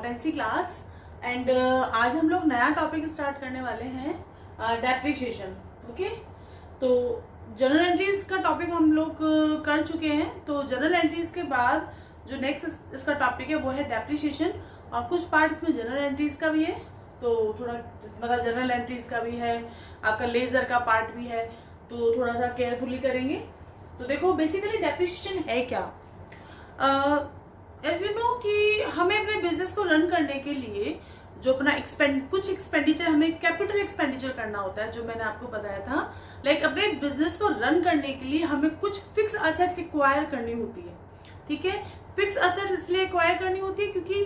Accountancy class. And आज हम लोग नया टॉपिक स्टार्ट करने वाले हैं, डेप्रिसिएशन। ओके, तो जर्नल एंट्रीज का टॉपिक हम लोग कर चुके हैं। तो जर्नल एंट्रीज के बाद जो नेक्स्ट इसका टॉपिक है वो है डेप्रिसिएशन, और कुछ पार्ट इसमें जर्नल एंट्रीज का भी है, तो थोड़ा मतलब जर्नल एंट्रीज का भी है, आपका लेजर का पार्ट भी है, तो थोड़ा सा केयरफुली करेंगे। तो देखो बेसिकली डेप्रिसिएशन है क्या। एज यू नो कि हमें अपने बिजनेस को रन करने के लिए जो अपना कुछ एक्सपेंडिचर, हमें कैपिटल एक्सपेंडिचर करना होता है, जो मैंने आपको बताया था। लाइक अपने बिजनेस को रन करने के लिए हमें कुछ फिक्स असेट्स एक्वायर करनी होती है। ठीक है, फिक्स असेट्स इसलिए एक्वायर करनी होती है क्योंकि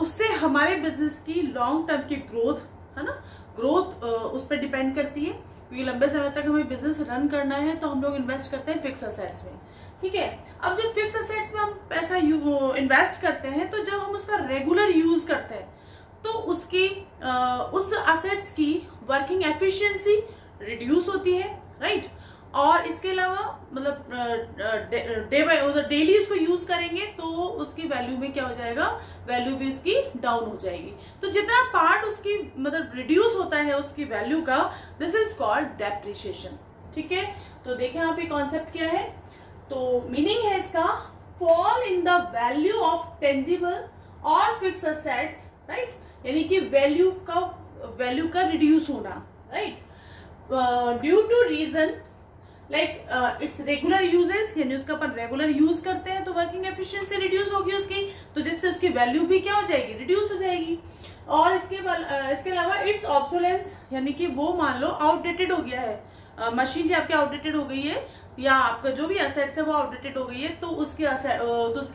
उससे हमारे बिजनेस की लॉन्ग टर्म की ग्रोथ है ना, ग्रोथ उस पर डिपेंड करती है। क्योंकि लंबे समय तक हमें बिजनेस रन करना है तो हम लोग इन्वेस्ट करते हैं फिक्स असेट्स में। ठीक है, अब जब फिक्स असेट्स में हम पैसा इन्वेस्ट करते हैं तो जब हम उसका रेगुलर यूज करते हैं तो उसकी उस असेट्स की वर्किंग एफिशिएंसी रिड्यूस होती है, राइट। और इसके अलावा मतलब डेली उसको यूज करेंगे तो उसकी वैल्यू में क्या हो जाएगा, वैल्यू भी उसकी डाउन हो जाएगी। तो जितना पार्ट उसकी मतलब रिड्यूस होता है उसकी वैल्यू का, दिस इज कॉल्ड डेप्रिसिएशन। ठीक है, तो देखें यहाँ पे कॉन्सेप्ट क्या है। तो मीनिंग है इसका, fall in the value of tangible और फिक्स असेट्स, राइट, यानी कि वैल्यू का रिड्यूस होना, right, due to reason like its regular uses, यानी उसका अपन रेगुलर यूज करते हैं तो वर्किंग एफिशिएंसी रिड्यूस होगी उसकी, तो जिससे उसकी वैल्यू भी क्या हो जाएगी, रिड्यूस हो जाएगी। और इसके अलावा इट्स ऑब्सोलेंस, यानी कि वो मान लो आउटडेटेड हो गया है, मशीन जो आपकी आउटडेटेड हो गई है या आपका जो भी असेट्स है वो आउटडेटेड हो गई है, तो उसकी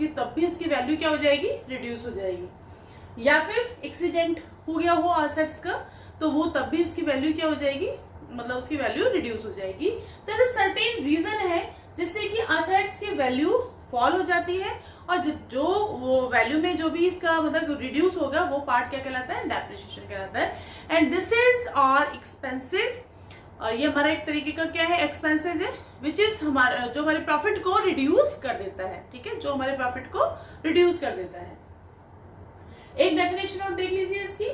तब भी उसकी वैल्यू क्या हो जाएगी, रिड्यूस हो जाएगी। या फिर एक्सीडेंट हो गया हो असेट्स का, तो वो तब भी उसकी वैल्यू क्या हो जाएगी, मतलब उसकी वैल्यू रिड्यूस हो जाएगी। तो ऐसा सर्टेन रीजन है जिससे कि असेट्स की वैल्यू फॉल हो जाती है, और जो वो वैल्यू में जो भी इसका मतलब रिड्यूस होगा वो पार्ट क्या कहलाता है, डेप्रिसिएशन कहलाता है। And this is our expenses, और ये हमारा एक तरीके का क्या है, एक्सपेंसेस है, विच इज हमारा जो हमारे प्रॉफिट को रिड्यूस कर देता है। ठीक है, जो हमारे प्रॉफिट को रिड्यूस कर देता है। एक डेफिनेशन और देख लीजिए इसकी,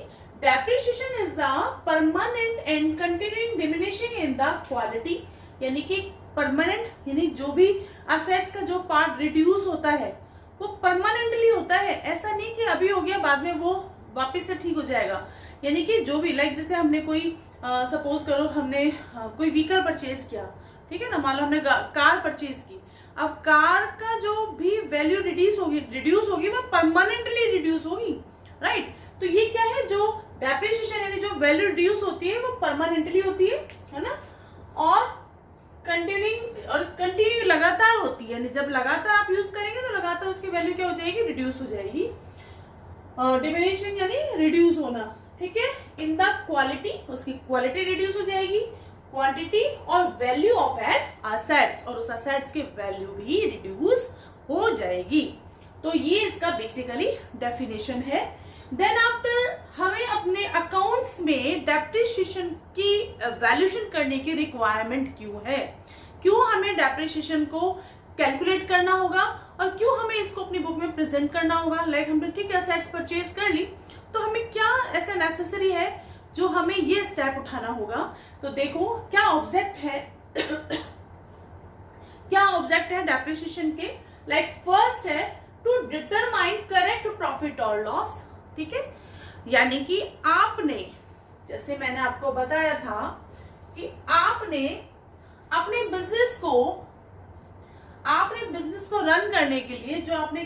depreciation is the permanent and continuing diminishing in the quality, यानी कि परमानेंट यानी जो भी असेट्स का जो पार्ट रिड्यूस होता है वो परमानेंटली होता है। ऐसा नहीं कि अभी हो गया बाद में वो वापस से ठीक हो जाएगा। यानी कि जो भी लाइक जैसे हमने कोई सपोज करो हमने कोई व्हीकल परचेज किया, ठीक है ना, मान लो हमने कार परचेज की। अब कार का जो भी वैल्यू रिड्यूस होगी वो परमानेंटली रिड्यूस होगी, राइट। तो ये क्या है, जो डेप्रिसिएशन यानी जो वैल्यू रिड्यूस होती है वो परमानेंटली होती है ना, और कंटिन्यू लगातार होती है, यानी जब लगातार आप यूज करेंगे तो लगातार उसकी वैल्यू क्या हो जाएगी, रिड्यूस हो जाएगी। डिमिनिशिंग यानी रिड्यूस होना, ठीक है। इन द क्वालिटी, उसकी क्वालिटी रिड्यूस हो जाएगी, क्वांटिटी और वैल्यू ऑफ एन असेट्स, और उस असेट्स की वैल्यू भी रिड्यूस हो जाएगी। तो ये इसका बेसिकली डेफिनेशन है। देन आफ्टर हमें अपने अकाउंट्स में डेप्रिसिएशन की वैल्यूएशन करने की रिक्वायरमेंट क्यों है, क्यों हमें डेप्रिसिएशन को कैलकुलेट करना होगा, और क्यों हमें इसको अपनी बुक में प्रेजेंट करना होगा। लाइक हमने ठीक है असेट्स परचेज कर ली, तो हमें क्या ऐसा नेसेसरी है जो हमें ये स्टेप उठाना होगा। तो देखो क्या ऑब्जेक्ट है क्या ऑब्जेक्ट है डेप्रिसिएशन के। लाइक फर्स्ट है टू डिटरमाइन करेक्ट प्रॉफिट और लॉस। ठीक है, यानी कि आपने, जैसे मैंने आपको बताया था कि आपने अपने बिजनेस को रन करने के लिए जो आपने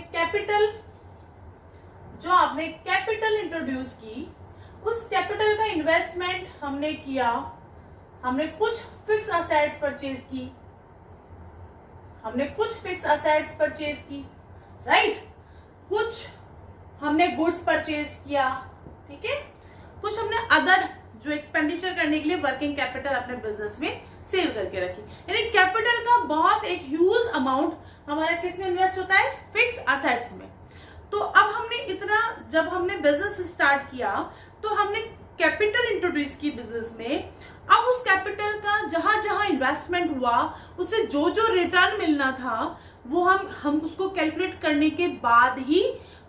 कैपिटल इंट्रोड्यूस की, उस कैपिटल का इन्वेस्टमेंट हमने किया, हमने कुछ फिक्स असेट्स परचेज की, राइट, कुछ हमने गुड्स परचेज किया, ठीक है, कुछ हमने अदर जो एक्सपेंडिचर करने के लिए वर्किंग कैपिटल अपने बिजनेस में सेव करके रखी। यानी कैपिटल का बहुत एक ह्यूज अमाउंट हमारा किस में इन्वेस्ट होता है, फिक्स असेट्स में। तो अब जब हमने बिजनेस स्टार्ट किया तो हमने कैपिटल इंट्रोड्यूस की बिजनेस में। अब उस कैपिटल का जहां जहां इन्वेस्टमेंट हुआ उससे जो जो रिटर्न मिलना था वो हम उसको कैलकुलेट करने के बाद ही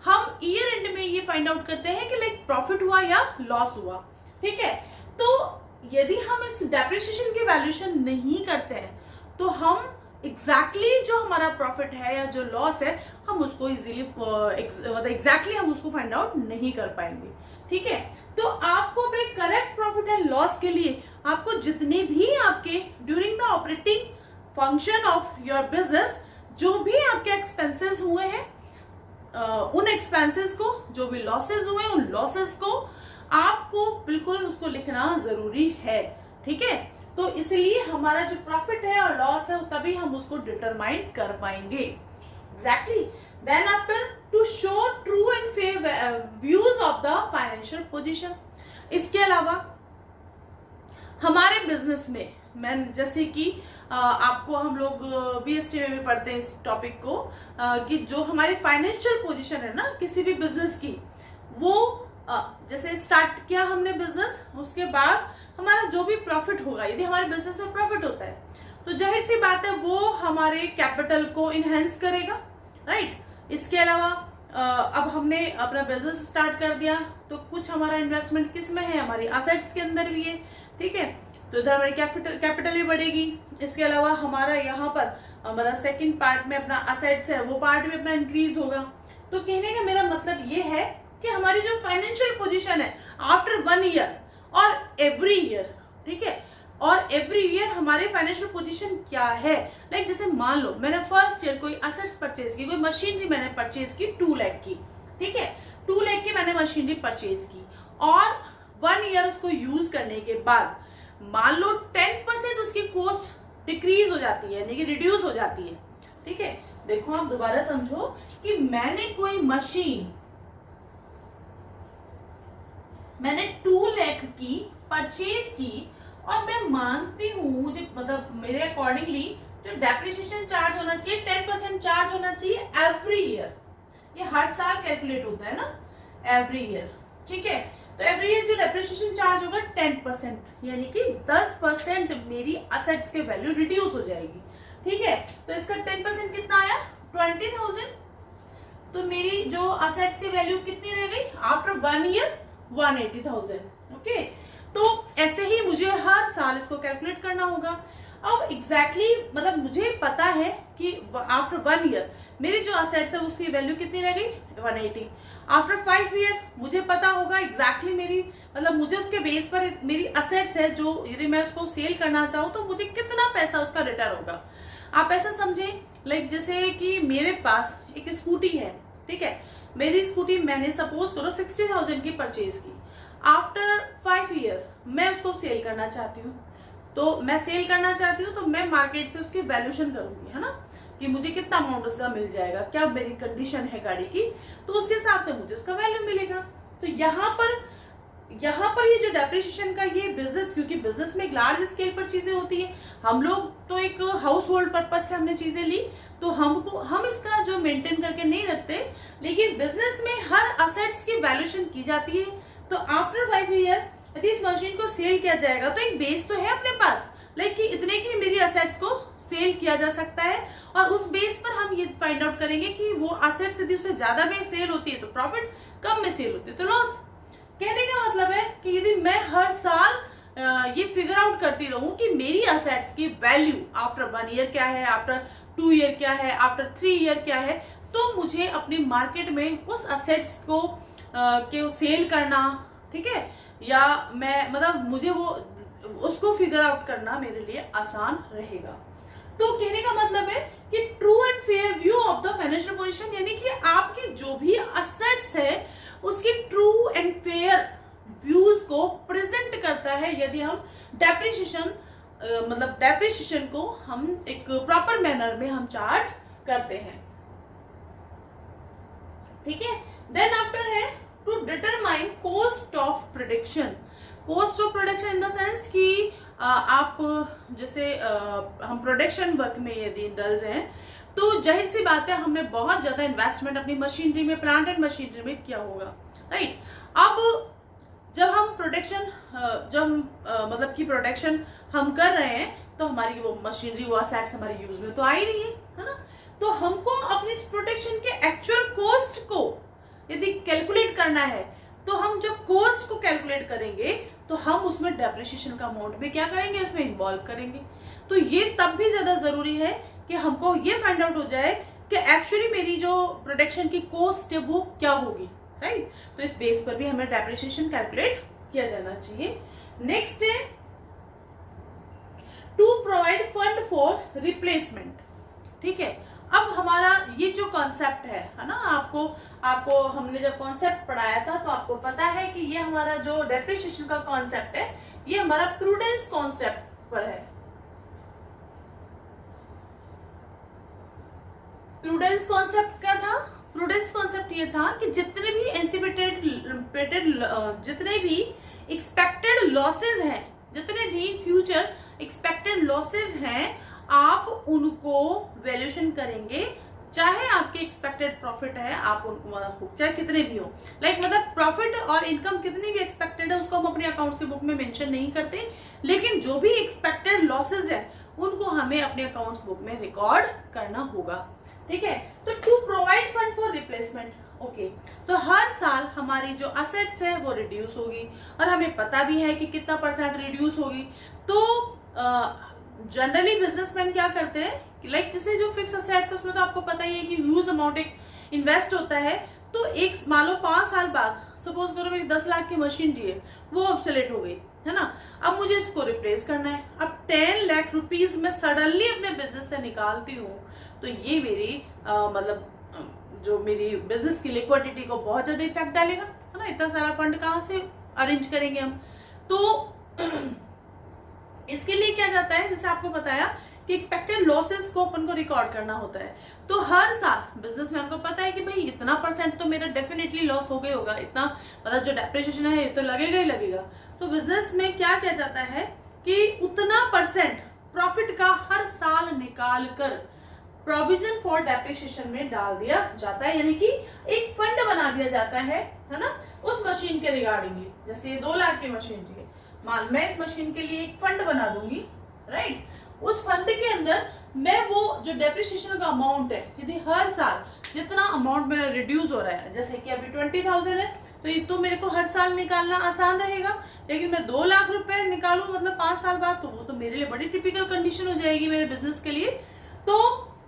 हम ईयर एंड में ये फाइंड आउट करते हैं कि लाइक प्रॉफिट हुआ या लॉस हुआ। ठीक है, तो यदि हम इस डेप्रिसिएशन की वैल्यूएशन नहीं करते हैं तो हम एग्जैक्टली जो हमारा प्रॉफिट है या जो लॉस है हम उसको इजीली मतलब एग्जैक्टली हम उसको फाइंड आउट नहीं कर पाएंगे। ठीक है, तो आपको अपने करेक्ट प्रॉफिट एंड लॉस के लिए आपको जितने भी आपके during the operating function of your business जो भी आपके एक्सपेंसेस हुए हैं उन एक्सपेंसेस को, जो भी लॉसेस हुए उन लॉसेस को आपको बिल्कुल उसको लिखना जरूरी है। ठीक है, तो इसलिए हमारा जो प्रॉफिट है और लॉस है तभी हम उसको डिटरमाइन कर पाएंगे। Exactly, then after to show true and fair views of the financial position. इसके अलावा हमारे बिजनेस में मैं जैसे कि आपको हम लोग बीएसटी में भी पढ़ते हैं इस टॉपिक को कि जो हमारी फाइनेंशियल पोजीशन है ना किसी भी बिजनेस की, वो जैसे स्टार्ट किया हमने बिजनेस, उसके बाद हमारा जो भी प्रॉफिट होगा, यदि हमारे बिजनेस में प्रॉफिट होता है तो जाहिर सी बात है वो हमारे कैपिटल को इनहेंस करेगा, राइट। इसके अलावा अब हमने अपना बिजनेस स्टार्ट कर दिया तो कुछ हमारा इन्वेस्टमेंट किस में है, हमारी असेट्स के अंदर भी है। ठीक है, तो इधर हमारी कैपिटल भी बढ़ेगी। इसके अलावा हमारा यहाँ पर मतलब सेकंड पार्ट में अपना असेट्स है वो पार्ट भी अपना इंक्रीज होगा। तो कहने का मेरा मतलब ये है कि हमारी जो फाइनेंशियल पोजीशन है आफ्टर 1 ईयर और एवरी ईयर, ठीक है, और एवरी ईयर हमारे फाइनेंशियल पोजीशन क्या है। लाइक जैसे मान लो मैंने फर्स्ट ईयर कोई असेट्स परचेज की, कोई मशीनरी मैंने परचेज की 2 लाख की, ठीक है, 2 लाख की मैंने मशीनरी परचेज की और 1 ईयर उसको यूज करने के बाद मान लो 10% उसकी कॉस्ट डिक्रीज हो जाती है, यानी कि रिड्यूस हो जाती है। ठीक है, देखो आप दोबारा समझो कि मैंने कोई मशीन मैंने 2 लाख की परचेज की और मैं मानती हूँ मुझे मतलब मेरे अकॉर्डिंगली जो डेप्रिसिएशन चार्ज होना चाहिए 10% चार्ज होना चाहिए एवरी ईयर। ये हर साल कैलकुलेट होता है ना एवरी ईयर। ठीक है, तो एवरी ईयर जो डेप्रिसिएशन चार्ज होगा 10%, यानी कि 10% मेरी असेट्स के वैल्यू रिड्यूस हो जाएगी। ठीक है, तो इसका 10% कितना आया 20,000। तो मेरी जो असेट्स की वैल्यू कितनी रह गई आफ्टर 1 ईयर 180,000। ओके, तो ऐसे ही मुझे हर साल इसको कैलकुलेट करना होगा। अब एग्जैक्टली मतलब मुझे पता है कि आफ्टर 1 ईयर मेरी जो असेट्स है उसकी वैल्यू कितनी रह गई 180। आफ्टर 5 ईयर मुझे पता होगा एग्जैक्टली मेरी मतलब मुझे उसके बेस पर मेरी असेट्स है जो यदि मैं उसको सेल करना चाहूँ तो मुझे कितना पैसा उसका रिटर्न होगा। आप ऐसा समझें लाइक जैसे कि मेरे पास एक स्कूटी है, ठीक है, मेरी स्कूटी मैंने सपोज करो 60,000 की परचेज की। आफ्टर 5 ईयर मैं उसको सेल करना चाहती हूँ, तो मैं सेल करना चाहती हूँ तो मैं मार्केट से उसकी वैल्यूएशन करूंगी, है ना, कि मुझे कितना अमाउंट उसका मिल जाएगा, क्या मेरी कंडीशन है गाड़ी की, तो उसके हिसाब से मुझे उसका वैल्यू मिलेगा। तो यहाँ पर ये जो डेप्रिसिएशन का ये बिजनेस, क्योंकि बिजनेस में एक लार्ज स्केल पर चीजें होती है, हम लोग तो एक हाउस होल्ड पर्पज से हमने चीजें ली तो हम इसका जो मेंटेन करके नहीं रखते, लेकिन बिजनेस में हर असेट्स की वैल्यूएशन की जाती है। तो आफ्टर 5 ईयर यदि इस मशीन को सेल किया जाएगा तो एक बेस तो है अपने पास, लाइक कि इतने की मेरी असेट्स को सेल किया जा सकता है और उस बेस पर हम ये फाइंड आउट करेंगे कि वो असेट्स यदि उससे ज्यादा में सेल होती है तो प्रॉफिट, कम में सेल होती है तो लॉस। कहने का मतलब है कि यदि मैं हर साल ये फिगर आउट करती रहूं कि मेरी असेट्स की वैल्यू आफ्टर 1 ईयर क्या है, आफ्टर 2 ईयर क्या है, आफ्टर 3 ईयर क्या है, तो मुझे अपनी मार्केट में उस असेट्स को सेल करना, ठीक है, या मैं मतलब मुझे वो उसको फिगर आउट करना मेरे लिए आसान रहेगा। तो कहने का मतलब है कि true and fair view of the financial position, यानी कि आपकी जो भी असेट्स है उसकी ट्रू एंड फेयर व्यूज को प्रेजेंट करता है यदि हम डेप्रिसिएशन मतलब डेप्रिसिएशन को हम एक प्रॉपर मैनर में हम चार्ज करते हैं। ठीक है, देन आफ्टर है to determine cost of production. Cost of production in the sense कि आप जैसे हम प्रोडक्शन वर्क में यदि इंडल्ज हैं तो जाहिर सी बात है हमने बहुत ज्यादा इन्वेस्टमेंट अपनी मशीनरी में, प्लांट एंड मशीनरी में किया होगा, राइट। अब जब हम प्रोडक्शन मतलब कि प्रोडक्शन हम कर रहे हैं तो हमारी वो मशीनरी वो असेट्स हमारे यूज में तो आ ही रही है ना। तो हमको अपनी प्रोटेक्शन के एक्चुअल कॉस्ट को यदि कैलकुलेट करना है, तो हम जब कॉस्ट को कैलकुलेट करेंगे तो हम उसमें डेप्रिसिएशन का अमाउंट भी क्या करेंगे, उसमें इन्वॉल्व करेंगे। तो ये तब भी ज्यादा जरूरी है कि हमको ये फाइंड आउट हो जाए कि एक्चुअली मेरी जो प्रोटेक्शन की कॉस्ट है वो क्या होगी, राइट। तो इस बेस पर भी हमें डेप्रिसिएशन कैलकुलेट किया जाना चाहिए। नेक्स्ट है to provide fund for replacement. ठीक है, अब हमारा ये जो कॉन्सेप्ट है ना, आपको हमने जब कॉन्सेप्ट पढ़ाया था तो आपको पता है कि ये हमारा जो डेप्रिसिएशन का कॉन्सेप्ट है ये हमारा प्रूडेंस कॉन्सेप्ट पर है। प्रूडेंस कॉन्सेप्ट क्या था? प्रूडेंस कॉन्सेप्ट ये था कि जितने भी जितने भी एक्सपेक्टेड लॉसेज हैं, जितने भी फ्यूचर एक्सपेक्टेड लॉसेज हैं, आप उनको वैल्यूएशन करेंगे, चाहे आपके एक्सपेक्टेड प्रॉफिट है, आप चाहे कितने भी हो, मतलब प्रॉफिट और इनकम कितनी भी एक्सपेक्टेड है उसको हम अपने अकाउंट्स की बुक में मेंशन नहीं करते, लेकिन जो भी एक्सपेक्टेड लॉसेज है उनको हमें अपने अकाउंट्स बुक में रिकॉर्ड करना होगा। ठीक है, तो to provide fund for replacement, okay, तो हर साल हमारी जो असेट्स है वो रिड्यूस होगी और हमें पता भी है कि कितना % रिड्यूस होगी। तो जनरली बिजनेसमैन क्या करते हैं, जैसे जो फिक्स असेट्स है उसमें तो आपको पता ही है कि ह्यूज अमाउंट एक इन्वेस्ट होता है। तो एक मान लो 5 साल बाद सपोज करो मेरी 10 लाख की मशीनरी है, वो ऑब्सोलेट हो गई है ना, अब मुझे इसको रिप्लेस करना है। अब 10 लाख रुपीज में सडनली अपने बिजनेस से निकालती हूँ, तो ये मेरी जो मेरी बिजनेस की लिक्विडिटी को बहुत ज्यादा इफेक्ट डालेगा, है ना। इतना सारा फंड कहाँ से अरेंज करेंगे हम? तो इसके लिए क्या जाता है, जैसे आपको बताया कि एक्सपेक्टेड लॉसेस को अपन को रिकॉर्ड करना होता है। तो हर साल बिजनेसमैन को पता है कि भाई इतना % तो मेरा डेफिनेटली लॉस हो गया होगा, इतना मतलब जो डेप्रिसिएशन है ये तो लगेगा ही लगेगा। तो बिजनेस में क्या किया जाता है कि उतना % प्रॉफिट का हर साल निकाल कर प्रोविजन फॉर डेप्रिसिएशन में डाल दिया जाता है, यानी कि एक फंड बना दिया जाता है ना, उस मशीन के रिगार्डिंगली। जैसे 2 लाख की मशीनरी है, मैं इस मशीन के लिए एक फंड बना दूंगी, राइट। उस फंड के अंदर मैं वो जो डेप्रिसिएशन का अमाउंट है, यदि हर साल जितना अमाउंट मेरा रिड्यूस हो रहा है, जैसे कि अभी 20,000 है, तो ये तो मेरे को हर साल निकालना आसान रहेगा, लेकिन मैं 2 लाख रुपए निकालूं मतलब 5 साल बाद, तो वो तो मेरे लिए बड़ी टिपिकल कंडीशन हो जाएगी मेरे बिजनेस के लिए। तो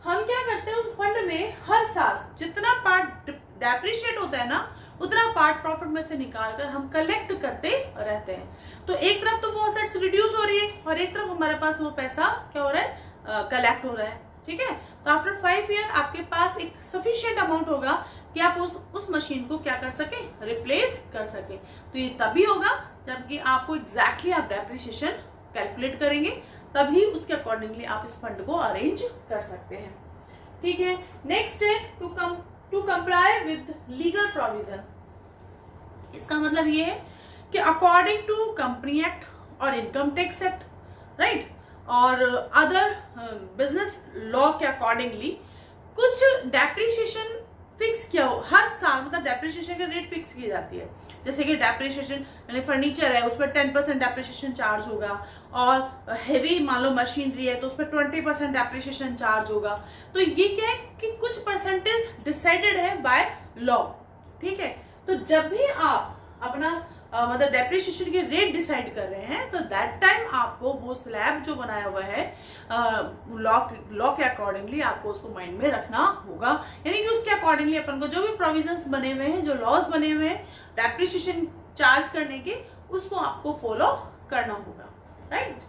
हम क्या करते हैं, उस फंड में हर साल जितना पार्ट डेप्रिशिएट होता है ना, उतना पार्ट प्रॉफिट में से निकाल कर हम कलेक्ट करते रहते हैं। तो एक तरफ तो वो असेट्स रिड्यूस हो रही है और एक तरफ हमारे पास वो पैसा क्या हो रहा है, कलेक्ट हो रहा है। ठीक है, तो आफ्टर 5 ईयर आपके पास एक सफिशिएंट अमाउंट होगा कि आप उस मशीन को क्या कर सके, रिप्लेस कर सके। तो ये तभी होगा जबकि आपको एग्जैक्टली आप डेप्रिसिएशन कैलकुलेट करेंगे, तभी उसके अकॉर्डिंगली आप इस फंड को अरेंज कर सकते हैं। ठीक है, नेक्स्ट है to comply with legal provision. इसका मतलब ये है कि अकॉर्डिंग टू कंपनी एक्ट और इनकम टैक्स एक्ट, राइट, और अदर बिजनेस लॉ के अकॉर्डिंगली कुछ डेप्रिसिएशन फिक्स किया हो हर साल, मतलब डेप्रिसिएशन की रेट फिक्स की जाती है। जैसे कि डेप्रिसिएशन यानी फर्नीचर है उस पर 10% डेप्रिसिएशन चार्ज होगा, और हेवी मान लो मशीनरी है तो उस पर 20% डेप्रिसिएशन चार्ज होगा। तो ये क्या है कि कुछ परसेंटेज डिसाइडेड है बाय लॉ। ठीक है, तो जब भी आप अपना मतलब डेप्रिसिएशन की रेट डिसाइड कर रहे हैं, तो दैट टाइम आपको वो स्लैब जो बनाया हुआ है लॉ के अकॉर्डिंगली आपको उसको माइंड में रखना होगा, यानी कि उसके अकॉर्डिंगली अपन को जो भी प्रोविजंस बने हुए हैं, जो लॉज बने हुए हैं डेप्रिसिएशन चार्ज करने के, उसको आपको फॉलो करना होगा, राइट।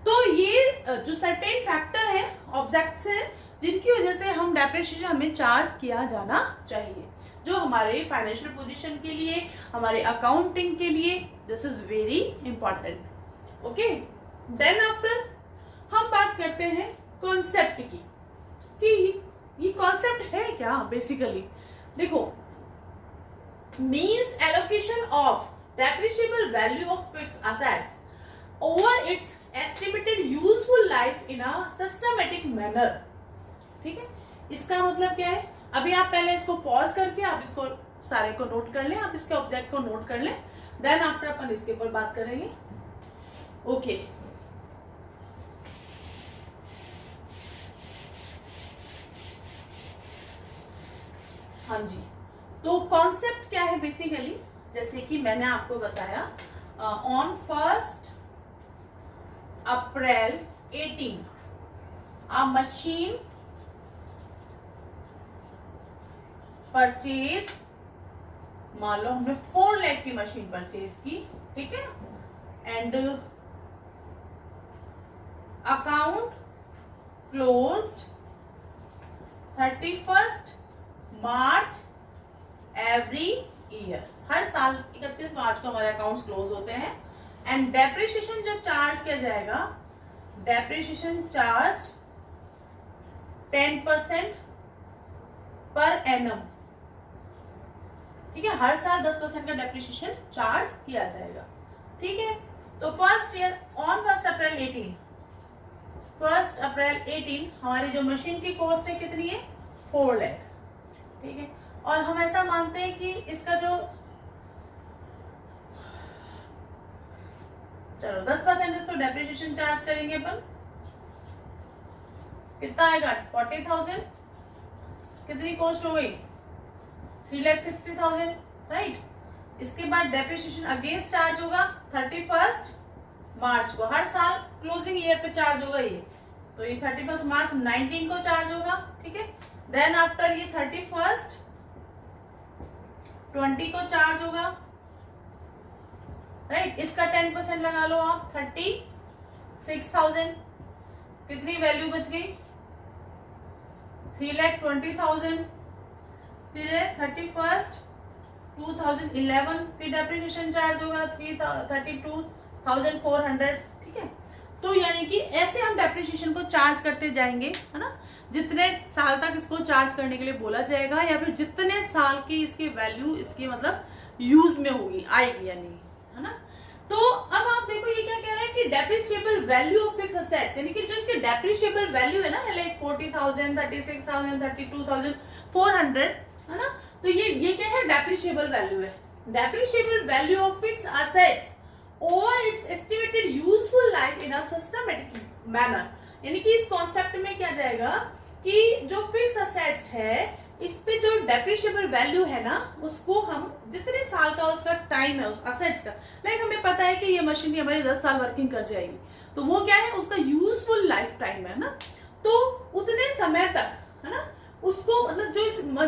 तो ये जो सर्टेन फैक्टर है, ऑब्जेक्ट्स हैं, जिनकी वजह से हम डेप्रिसिएशन हमें चार्ज किया जाना चाहिए, जो हमारे फाइनेंशियल पोजीशन के लिए, हमारे अकाउंटिंग के लिए this is very important. Okay, then after हम बात करते हैं कॉन्सेप्ट की कि ये कॉन्सेप्ट है क्या। बेसिकली देखो, means allocation of depreciable value of fixed assets over it's estimated useful life in a systematic manner. ठीक है, इसका मतलब क्या है, अभी आप पहले इसको पॉज करके आप इसको सारे को नोट कर लें, आप इसके ऑब्जेक्ट को नोट कर लें, देन आफ्टर अपन इसके ऊपर बात करेंगे। ओके, हाँ जी, तो कॉन्सेप्ट क्या है बेसिकली, जैसे कि मैंने आपको बताया on 1 April 18 a machine purchase, मान लो हमने 4 लाख की मशीन परचेज की, ठीक है, and account closed 31 March every year, हर साल 31 मार्च को हमारे अकाउंट्स क्लोज होते हैं। एंड डेप्रिसिएशन जो चार्ज किया जाएगा, डेप्रिसिएशन चार्ज 10% पर एनम, ठीक है, हर साल 10% का डेप्रिसिएशन चार्ज किया जाएगा, ठीक है। तो फर्स्ट ईयर ऑन 1 अप्रैल 18 हमारी जो मशीन की कॉस्ट है कितनी है, 4 लाख, ठीक है। और हम ऐसा मानते हैं कि इसका जो चलो 10% इसको डेप्रिसिएशन चार्ज करेंगे अपन, कितना आएगा 40,000, कितनी कॉस्ट हो गई 3,60,000, राइट। इसके बाद डेप्रिसिएशन अगेंस्ट चार्ज होगा 31 मार्च को, हर साल क्लोजिंग ईयर पे चार्ज होगा ये, तो ये 31 मार्च 19 को चार्ज होगा, ठीक है। देन आफ्टर ये 31 20 को चार्ज होगा, राइट। इसका 10% लगा लो आप, 36,000, कितनी वैल्यू बच गई 3,20,000, फिर है 31 2011, फिर डेप्रिसिएशन चार्ज होगा 32,400, ठीक है। तो यानी कि ऐसे हम डेप्रिसिएशन को चार्ज करते जाएंगे, है ना, जितने साल तक इसको चार्ज करने के लिए बोला जाएगा, या फिर जितने साल की इसकी वैल्यू इसकी मतलब यूज में होगी, आएगी या नहीं, है ना। तो अब आप देखो ये क्या कह रहा है कि depreciable value of fixed assets, यानी कि जो इसकी डेप्रिशिएबल वैल्यू है ना, लाइक 40,000, 36,000, 32,400, है ना, तो ये क्या है, डेप्रिशिएबल वैल्यू है। Depreciable value of fixed assets over it's estimated useful life in a systematic manner, यानी कि इस कॉन्सेप्ट में क्या जाएगा कि जो फिक्स्ड असेट्स है इस पे जो डेप्रिशिएबल वैल्यू है ना, उसको हम जितने साल का उसका टाइम है उस असेट्स का, लाइक हमें पता है कि ये मशीनरी हमारी 10 साल वर्किंग कर जाएगी, तो वो क्या है उसका यूजफुल लाइफ टाइम है ना, तो उतने समय तक, है ना, उसको मतलब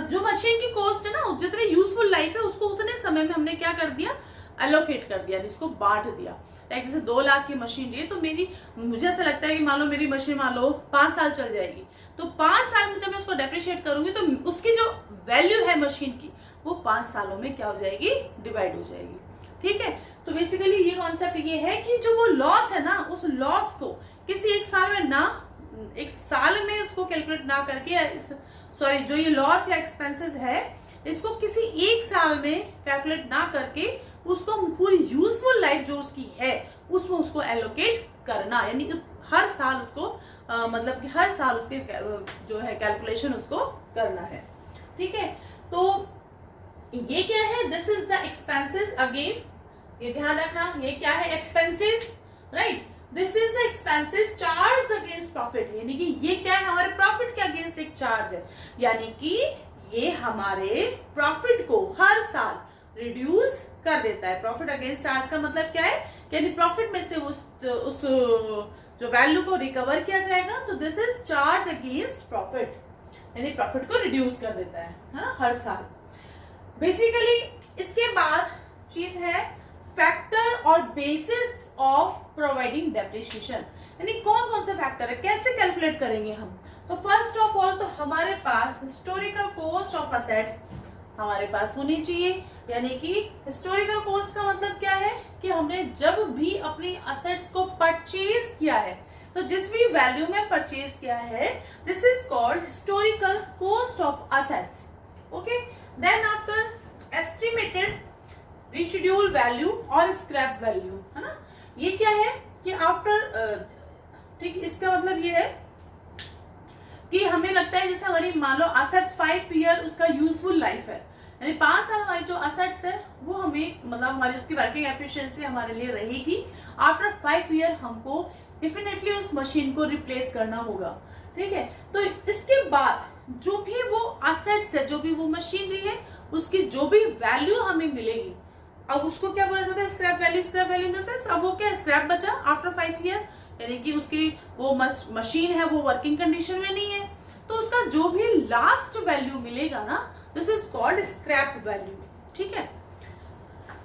जो मशीन की कॉस्ट है ना, जितने यूजफुल लाइफ है उसको उतने समय में हमने क्या कर दिया, एलोकेट कर दिया, इसको बांट दिया। लाइक जैसे 2 लाख की मशीन है, तो मुझे ऐसा लगता है कि मान लो मेरी मशीन मान लो 5 साल चल जाएगी, तो 5 साल में जब मैं उसको डेप्रिशिएट करूंगी तो उसकी जो वैल्यू है मशीन की वो 5 सालों में क्या हो जाएगी, डिवाइड हो जाएगी, ठीक है। तो बेसिकली ये कॉन्सेप्ट ये है कि जो वो लॉस है ना, उस लॉस को किसी एक साल में उसको कैलकुलेट ना करके, सॉरी, जो ये लॉस या एक्सपेंसेस है इसको किसी एक साल में कैलकुलेट ना करके उसको पूरी यूजफुल लाइफ जो उसकी है उसमें उसको एलोकेट करना, यानी हर साल उसको मतलब कि हर साल उसके जो है कैलकुलेशन उसको करना है, ठीक है। तो ये क्या है, this is the expenses, again ये ध्यान रखना, ये क्या है, expenses, right. This is the expenses charge against profit, यानी कि ये क्या है, हमारे प्रॉफिट के अगेंस्ट एक चार्ज है, यानी कि ये हमारे प्रॉफिट को हर साल रिड्यूस कर देता है। प्रॉफिट अगेंस्ट चार्ज का मतलब क्या है, यानी प्रॉफिट में से उस जो वैल्यू को रिकवर किया जाएगा, तो this is charge against profit, यानी प्रॉफिट को रिड्यूस कर देता है ना, हर साल। बेसिकली इसके बाद चीज है फैक्टर और बेसिस ऑफ प्रोवाइडिंग डेप्रिसिएशन, यानी कौन कौन से फैक्टर है, कैसे कैलकुलेट करेंगे हम। तो फर्स्ट ऑफ ऑल तो हमारे पास हिस्टोरिकल कॉस्ट ऑफ असेट्स हमारे पास होनी चाहिए, यानी कि हिस्टोरिकल कॉस्ट का मतलब क्या है कि हमने जब भी अपनी असेट्स को परचेज किया है, तो जिस भी वैल्यू में परचेज किया है, this is called historical cost of assets, okay. Then after estimated residual value और स्क्रैप वैल्यू, है ना, ये क्या है कि आफ्टर, ठीक, इसका मतलब ये है कि हमें लगता है जैसे हमारी मान लो असेट्स 5 ईयर उसका यूजफुल लाइफ है, यानी 5 साल हमारी जो असेट्स है वो हमें मतलब हमारी उसकी वर्किंग एफिशिएंसी हमारे लिए रहेगी। आफ्टर 5 ईयर हमको डेफिनेटली उस मशीन को रिप्लेस करना होगा, ठीक है। तो इसके बाद जो भी वो असेट्स है, जो भी वो मशीनरी है, उसकी जो भी वैल्यू हमें मिलेगी, अब उसको क्या बोला जाता है, scrap value. Scrap value in the sense अब वो क्या स्क्रैप बचा आफ्टर 5 ईयर, यानी कि उसकी वो मशीन है वो वर्किंग कंडीशन में नहीं है, तो उसका जो भी लास्ट वैल्यू मिलेगा ना, this is called scrap value. ठीक है।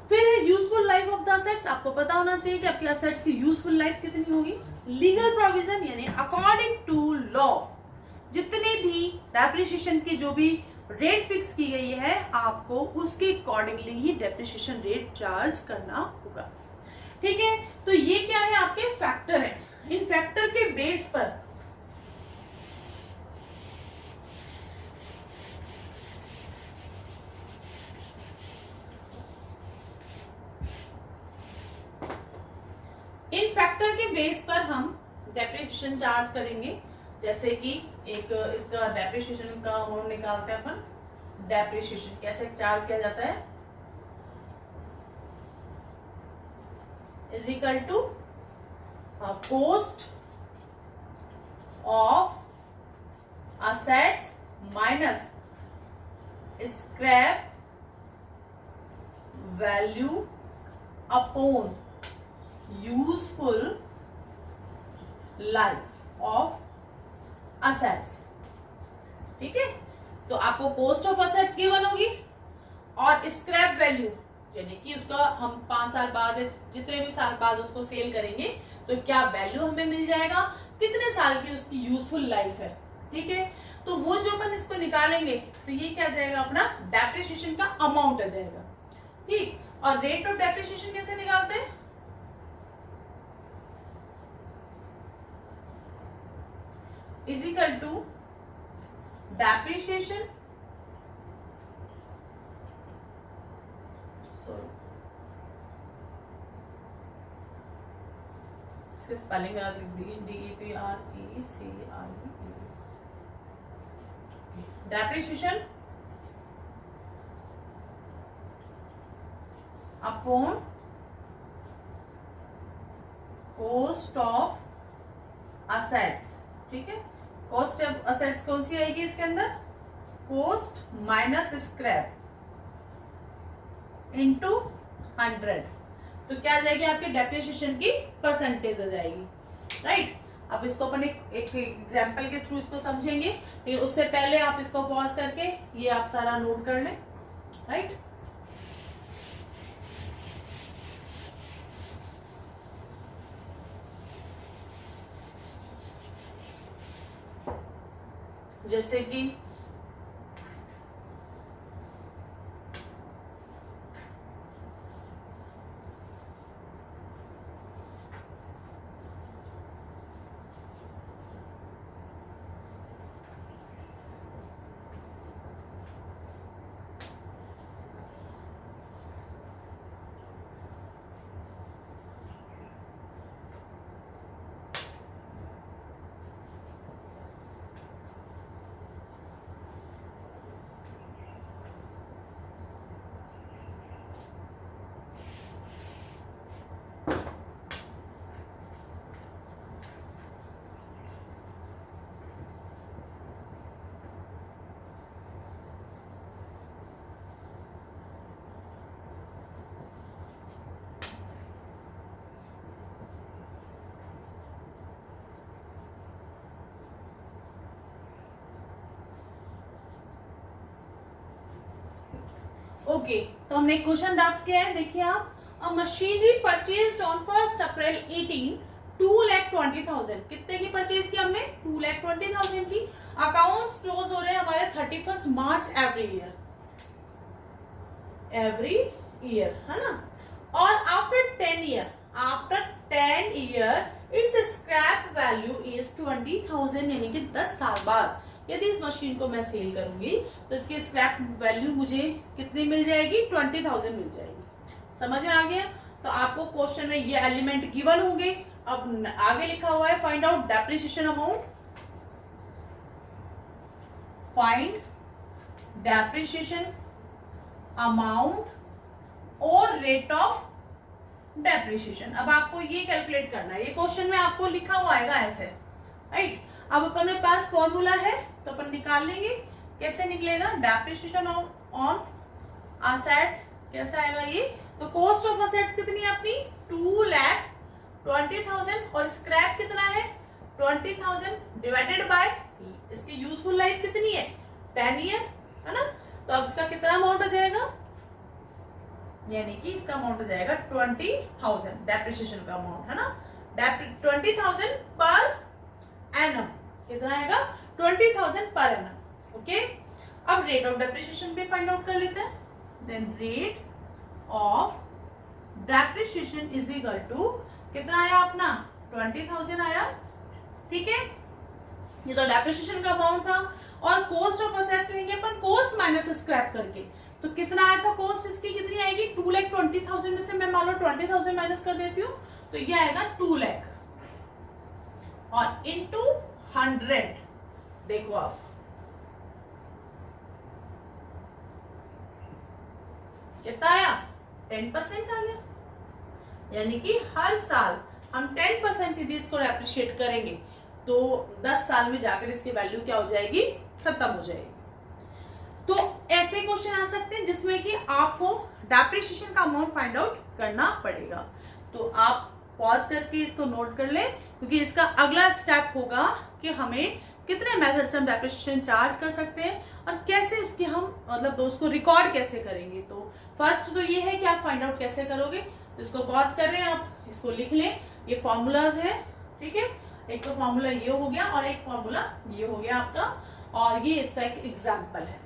फिर है useful life of the assets. आपको पता होना चाहिए कि आपके असेट्स की यूजफुल लाइफ कितनी होगी। लीगल प्रोविजन यानी अकॉर्डिंग टू लॉ जितने भी डेप्रिसिएशन की जो भी रेट फिक्स की गई है, आपको उसके अकॉर्डिंगली ही डेप्रिसिएशन रेट चार्ज करना होगा। ठीक है। तो ये क्या है, आपके फैक्टर है। इन फैक्टर के बेस पर हम डेप्रिसिएशन चार्ज करेंगे। जैसे कि एक इसका डेप्रिसिएशन का अमाउंट निकालते हैं अपन। डेप्रिसिएशन कैसे चार्ज किया जाता है, is equal to cost of assets minus scrap value upon useful life of assets. ठीक है। तो आपको कॉस्ट ऑफ असेट्स गिवन होगी और स्क्रैप वैल्यू यानी कि उसका हम 5 साल बाद जितने भी साल बाद उसको सेल करेंगे तो क्या वैल्यू हमें मिल जाएगा, कितने साल की उसकी यूजफुल लाइफ है। ठीक है। तो वो जो अपन इसको निकालेंगे तो ये क्या जाएगा, अपना डेप्रिसिएशन का अमाउंट आ जाएगा। ठीक। और रेट ऑफ डेप्रिसिएशन कैसे निकालते हैं, इज इक्वल टू डेप्रिसिएशन इसके स्पेलिंग लिख दी, DEPRECIE, depreciation upon cost of assets. ठीक है। कॉस्ट ऑफ असेट्स कौन सी आएगी इसके अंदर, कॉस्ट माइनस स्क्रैप इनटू 100, तो क्या आ जाएगी आपके डेप्रिसिएशन की परसेंटेज आ जाएगी। राइट। अब इसको अपन एक एग्जांपल के थ्रू इसको समझेंगे, लेकिन उससे पहले आप इसको पॉज करके ये आप सारा नोट कर लें। राइट। जैसे कि ओके, तो हमने क्वेश्चन ड्राफ्ट किया है। देखिए आप, अ मशीनरी परचेज्ड ऑन 1 अप्रैल 18 2,20,000, कितने की परचेज की हमने, 2,20,000 की। अकाउंट्स क्लोज हो रहे हैं हमारे 31 मार्च एवरी ईयर, है ना। और after 10 year it's scrap value is 20,000, यानी कि 10 साल बाद यदि इस मशीन को मैं सेल करूंगी तो इसकी स्क्रैप वैल्यू मुझे कितनी मिल जाएगी, 20,000 मिल जाएगी। समझ में आ गया। तो आपको क्वेश्चन में ये एलिमेंट गिवन होंगे। अब आगे लिखा हुआ है find out depreciation amount, find depreciation amount और रेट ऑफ डेप्रिसिएशन। अब आपको ये कैलकुलेट करना है, ये क्वेश्चन में आपको लिखा हुआ आएगा ऐसे। राइट। अब अपने पास फॉर्मूला है तो अपन निकाल लेंगे। कैसे निकलेगा? डेप्रिसिएशन ऑन असेट्स कैसा आएगा ये? तो कॉस्ट ऑफ असेट्स कितनी है अपनी? 2,20,000 और स्क्रैप कितना है? 20,000 डिवाइडेड बाय इसकी यूजफुल लाइफ कितनी है? 10 ईयर, है ना। तो अब इसका कितना अमाउंट हो जाएगा? यानी कि इसका अमाउंट हो जाएगा 20,000 डेप्रिसिएशन का अमाउंट, है ना। 20,000 पर एनम कितना आएगा? 20,000 पर एनम। ओके, अब रेट ऑफ डेप्रिसिएशन भी फाइंड आउट कर लेते हैं। Then rate of depreciation is equal to कितना आया अपना? 20,000 आया, ठीक है। ये तो डेप्रिसिएशन का अमाउंट था। और कॉस्ट ऑफ असेट्स लेंगे अपन कॉस्ट माइनस स्क्रैप करके, तो कितना आया था कॉस्ट इसकी? कितनी आएगी? 2,20,000 में से मैं मान लो 20,000 माइनस कर देती हूँ, तो ये आएगा 2 लाख और इंटू 100। देखो आप कितना आया? 10% आ गया। यानी कि हर साल हम 10% यदि इसको एप्रिशिएट करेंगे तो 10 साल में जाकर इसकी वैल्यू क्या हो जाएगी? खत्म हो जाएगी। तो ऐसे क्वेश्चन आ सकते हैं जिसमें कि आपको डेप्रिसिएशन का अमाउंट फाइंड आउट करना पड़ेगा। तो आप पॉज करके इसको नोट कर लें, क्योंकि इसका अगला स्टेप होगा कि हमें कितने मेथड से हम डेप्रिसिएशन चार्ज कर सकते हैं और कैसे उसकी हम मतलब उसको रिकॉर्ड कैसे करेंगे। तो फर्स्ट तो ये है कि आप फाइंड आउट कैसे करोगे। तो इसको पॉज कर रहे हैं, आप इसको लिख लें। ये फॉर्मूलाज है, ठीक है। एक तो फॉर्मूला ये हो गया और एक फॉर्मूला ये हो गया आपका, और ये इसका एक एग्जाम्पल है।